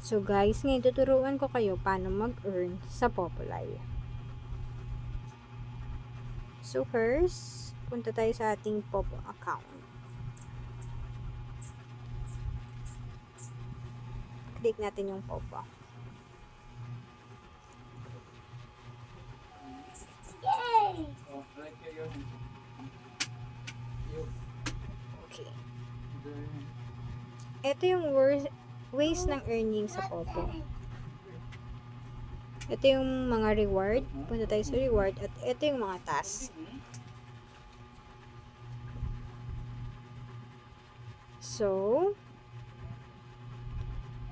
So guys, ngayon tuturuan ko kayo paano mag-earn sa Populi. So first, punta tayo sa ating Popo account. Click natin yung Popo. Okay. Ito yung ways ng earning sa Popo. Ito yung mga reward. Punta tayo sa reward. At ito yung mga task. So,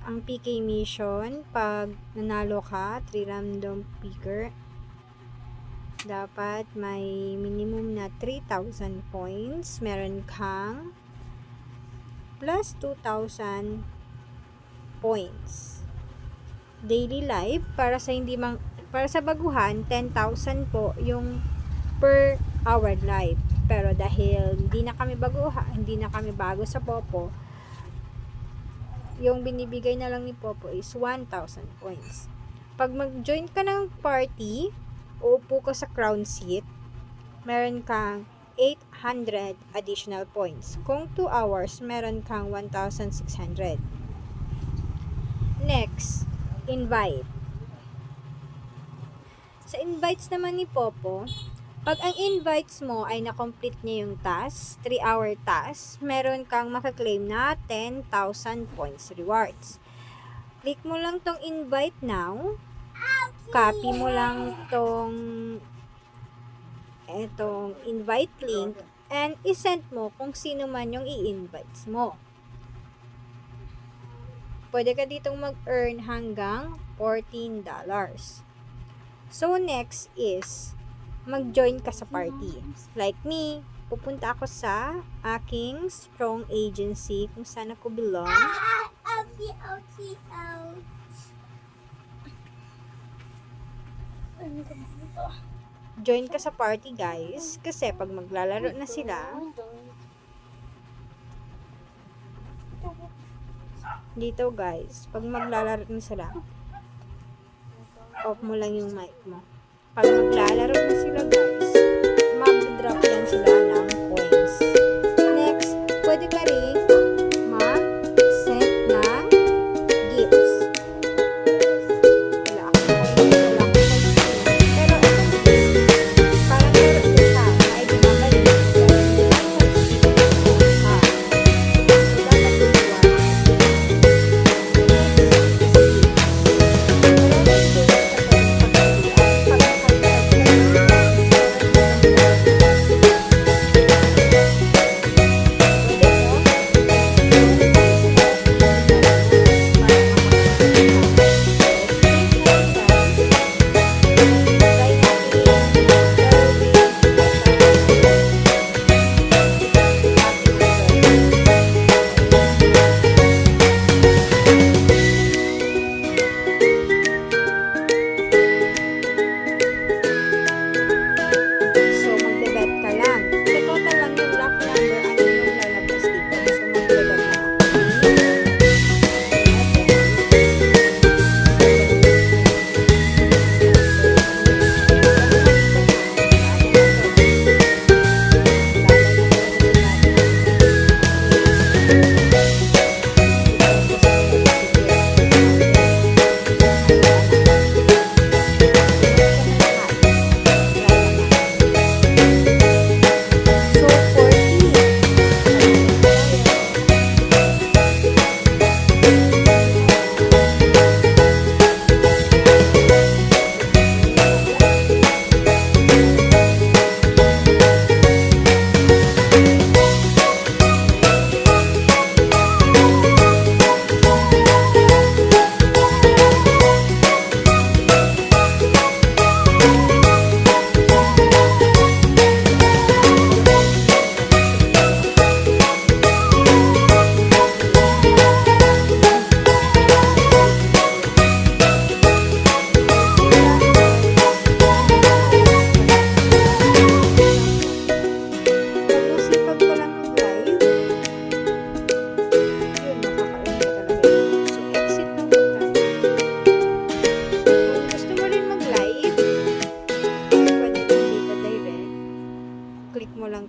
ang PK mission, pag nanalo ka, 3 random picker, dapat may minimum na 3,000 points. Meron kang plus 2,000 points. Daily life, para sa baguhan, 10,000 po yung per hour life. Pero dahil hindi na kami bago sa Popo, yung binibigay na lang ni Popo is 1,000 points. Pag mag-join ka ng party, uupo ka sa crown seat, meron kang 800 additional points. Kung 2 hours, meron kang 1,600. Next, invite. Sa invites naman ni Popo, pag ang invites mo ay na-complete niya yung task, 3-hour task, meron kang makaklaim na 10,000 points rewards. Click mo lang tong invite now, copy mo lang etong invite link, and isend mo kung sino man yung i-invites mo. Pwede ka ditong mag-earn hanggang $14. So, next is, mag-join ka sa party. Like me, pupunta ako sa aking strong agency kung saan ako belong. Join ka sa party, guys, kasi pag maglalaro na sila, dito guys, pag maglalaro na sila, off mo lang yung mic mo. Pag maglalaro na sila guys, mag-drop yan sila ng coins. Next, pwede ka rin mag-send ng gifts. Wala akong coins. Pero itong gifts, parang meron ko siya, ay binabalik.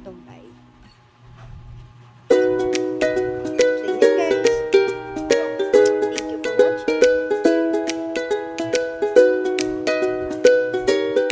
tumbay.